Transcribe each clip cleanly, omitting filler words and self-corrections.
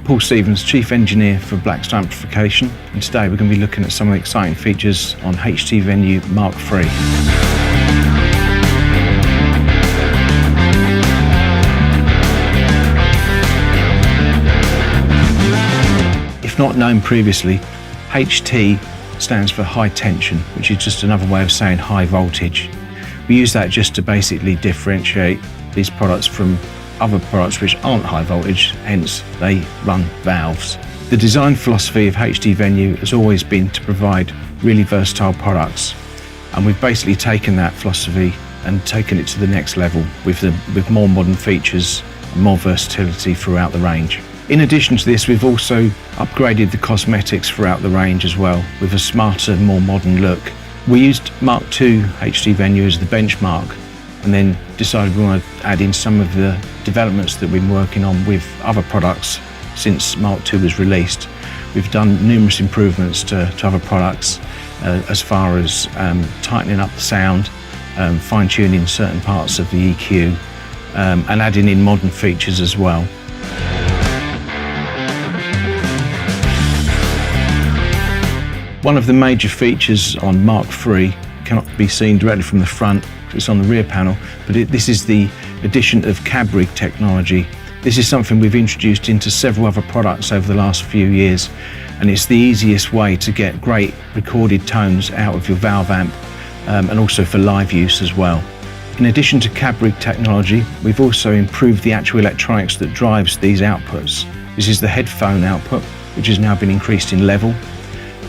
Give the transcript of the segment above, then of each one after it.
Paul Stevens, Chief Engineer for Blackstone Amplification, and today we're going to be looking at some of the exciting features on HT Venue Mark III. If not known previously, HT stands for high tension, which is just another way of saying high voltage. We use that just to basically differentiate these products from other products which aren't high voltage, hence they run valves. The design philosophy of HT Venue has always been to provide really versatile products, and we've basically taken that philosophy and taken it to the next level with more modern features and more versatility throughout the range. In addition to this, we've also upgraded the cosmetics throughout the range as well, with a smarter, more modern look. We used Mark II HT Venue as the benchmark, and then decided we want to add in some of the developments that we've been working on with other products since Mark II was released. We've done numerous improvements to other products as far as tightening up the sound, fine-tuning certain parts of the EQ, and adding in modern features as well. One of the major features on Mark III cannot be seen directly from the front, it's on the rear panel, but this is the addition of cab rig technology. This is something we've introduced into several other products over the last few years, and it's the easiest way to get great recorded tones out of your valve amp, and also for live use as well. In addition to cab rig technology, we've also improved the actual electronics that drives these outputs. This is the headphone output, which has now been increased in level,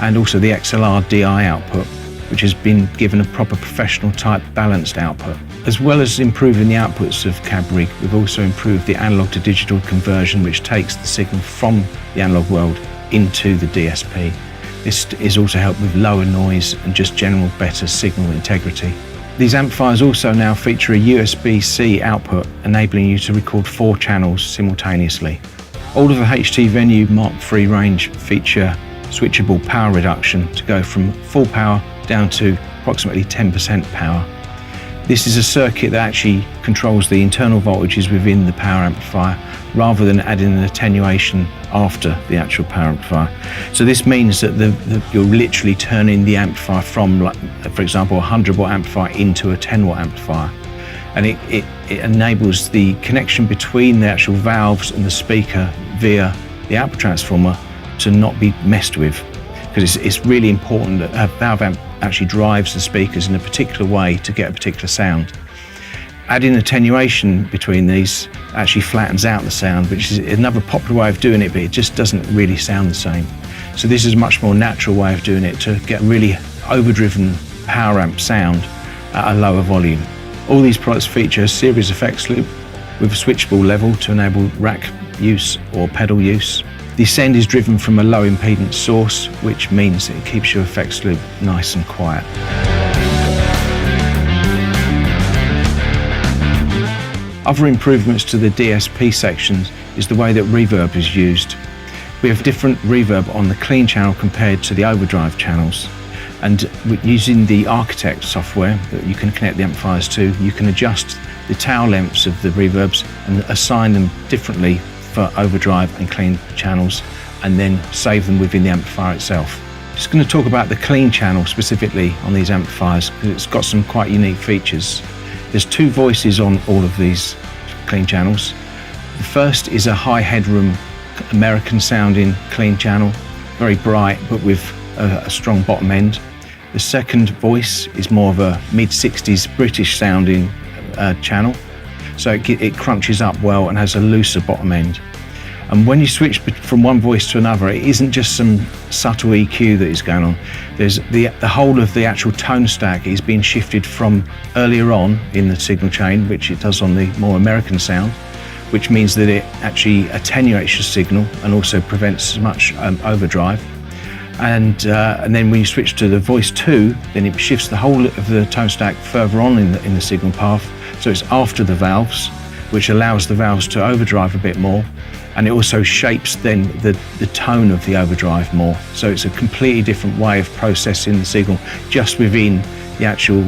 and also the XLR DI output, which has been given a proper professional type balanced output. As well as improving the outputs of cab rig, we've also improved the analog to digital conversion, which takes the signal from the analog world into the DSP. This is also helped with lower noise and just general better signal integrity. These amplifiers also now feature a USB-C output, enabling you to record 4 channels simultaneously. All of the HT Venue Mark III range feature switchable power reduction to go from full power down to approximately 10% power. This is a circuit that actually controls the internal voltages within the power amplifier rather than adding an attenuation after the actual power amplifier. So this means that you're literally turning the amplifier from, like, for example, a 100 watt amplifier into a 10 watt amplifier. And it enables the connection between the actual valves and the speaker via the output transformer to not be messed with, because it's really important that a valve amp actually drives the speakers in a particular way to get a particular sound. Adding attenuation between these actually flattens out the sound, which is another popular way of doing it, but it just doesn't really sound the same. So this is a much more natural way of doing it to get really overdriven power amp sound at a lower volume. All these products feature a series effects loop with a switchable level to enable rack use or pedal use. The send is driven from a low impedance source, which means it keeps your effects loop nice and quiet. Other improvements to the DSP sections is the way that reverb is used. We have different reverb on the clean channel compared to the overdrive channels. And using the Architect software that you can connect the amplifiers to, you can adjust the tail lengths of the reverbs and assign them differently for overdrive and clean channels, and then save them within the amplifier itself. Just going to talk about the clean channel specifically on these amplifiers, because it's got some quite unique features. There's 2 voices on all of these clean channels. The first is a high headroom American sounding clean channel, very bright but with a strong bottom end. The second voice is more of a mid-60s British sounding channel, so it crunches up well and has a looser bottom end. And when you switch from one voice to another, it isn't just some subtle EQ that is going on. There's the whole of the actual tone stack is being shifted from earlier on in the signal chain, which it does on the more American sound, which means that it actually attenuates your signal and also prevents as much overdrive. And then when you switch to the voice 2, then it shifts the whole of the tone stack further on in the signal path. So it's after the valves, which allows the valves to overdrive a bit more, and it also shapes then the tone of the overdrive more. So it's a completely different way of processing the signal just within the actual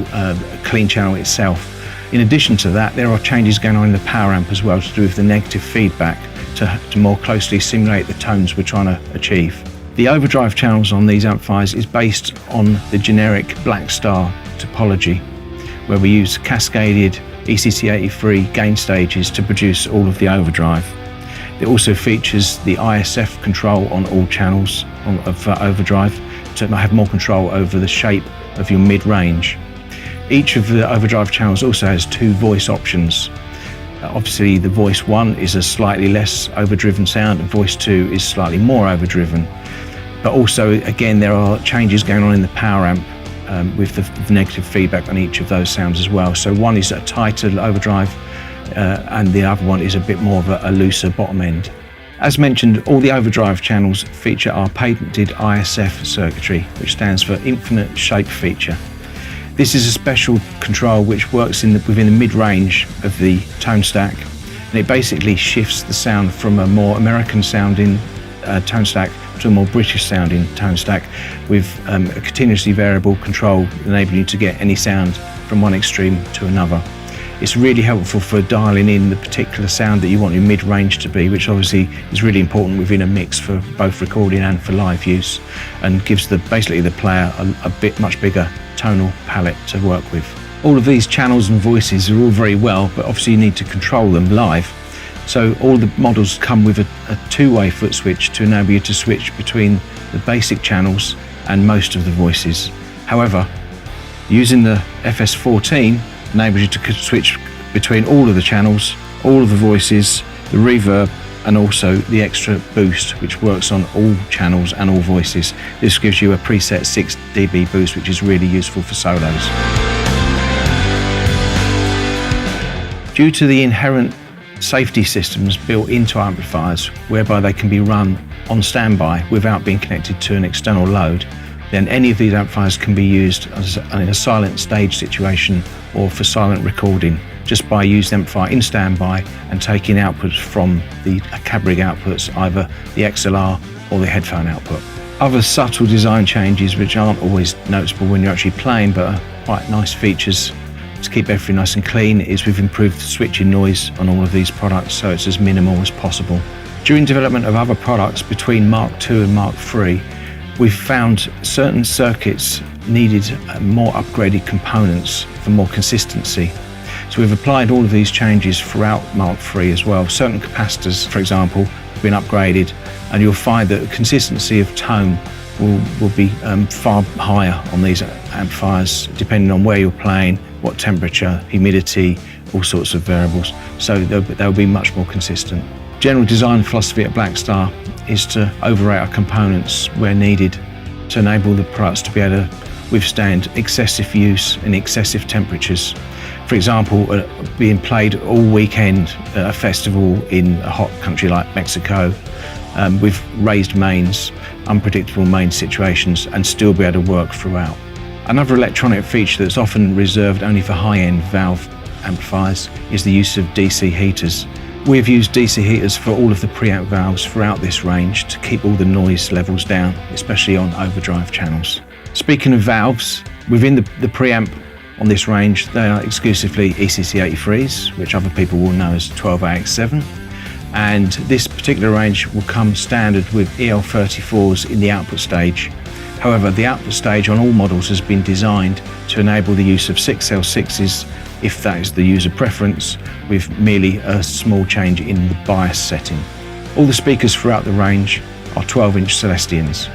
clean channel itself. In addition to that, there are changes going on in the power amp as well to do with the negative feedback. to more closely simulate the tones we're trying to achieve. The overdrive channels on these amplifiers is based on the generic Black Star topology, where we use cascaded ECC83 gain stages to produce all of the overdrive. It also features the ISF control on all channels of overdrive to have more control over the shape of your mid-range. Each of the overdrive channels also has two voice options. Obviously the voice 1 is a slightly less overdriven sound and voice 2 is slightly more overdriven. But also again there are changes going on in the power amp with the negative feedback on each of those sounds as well. So one is a tighter overdrive and the other one is a bit more of a looser bottom end. As mentioned, all the overdrive channels feature our patented ISF circuitry, which stands for Infinite Shape Feature. This is a special control which works within the mid-range of the tone stack, and it basically shifts the sound from a more American sounding tone stack to a more British sounding tone stack with a continuously variable control enabling you to get any sound from one extreme to another. It's really helpful for dialing in the particular sound that you want your mid-range to be, which obviously is really important within a mix for both recording and for live use, and gives basically the player a much bigger tonal palette to work with. All of these channels and voices are all very well, but obviously you need to control them live. So all the models come with a two-way foot switch to enable you to switch between the basic channels and most of the voices. However, using the FS14 enables you to switch between all of the channels, all of the voices, the reverb, and also the extra boost, which works on all channels and all voices. This gives you a preset 6 dB boost, which is really useful for solos. Due to the inherent safety systems built into amplifiers, whereby they can be run on standby without being connected to an external load, then any of these amplifiers can be used in a silent stage situation or for silent recording, just by using the amplifier in standby and taking outputs from the cab rig outputs, either the XLR or the headphone output. Other subtle design changes which aren't always noticeable when you're actually playing but are quite nice features to keep everything nice and clean is we've improved the switching noise on all of these products so it's as minimal as possible. During development of other products between Mark II and Mark III, we've found certain circuits needed more upgraded components for more consistency. So we've applied all of these changes throughout Mark III as well. Certain capacitors, for example, have been upgraded, and you'll find that the consistency of tone will be far higher on these amplifiers, depending on where you're playing, what temperature, humidity, all sorts of variables. So they'll be much more consistent. General design philosophy at Black Star is to overrate our components where needed to enable the products to be able to withstand excessive use and excessive temperatures. For example, being played all weekend at a festival in a hot country like Mexico with raised mains, unpredictable main situations, and still be able to work throughout. Another electronic feature that's often reserved only for high-end valve amplifiers is the use of DC heaters. We've used DC heaters for all of the preamp valves throughout this range to keep all the noise levels down, especially on overdrive channels. Speaking of valves, within the preamp on this range, they are exclusively ECC83s, which other people will know as 12AX7. And this particular range will come standard with EL34s in the output stage. However, the output stage on all models has been designed to enable the use of 6L6s if that is the user preference, with merely a small change in the bias setting. All the speakers throughout the range are 12-inch Celestians.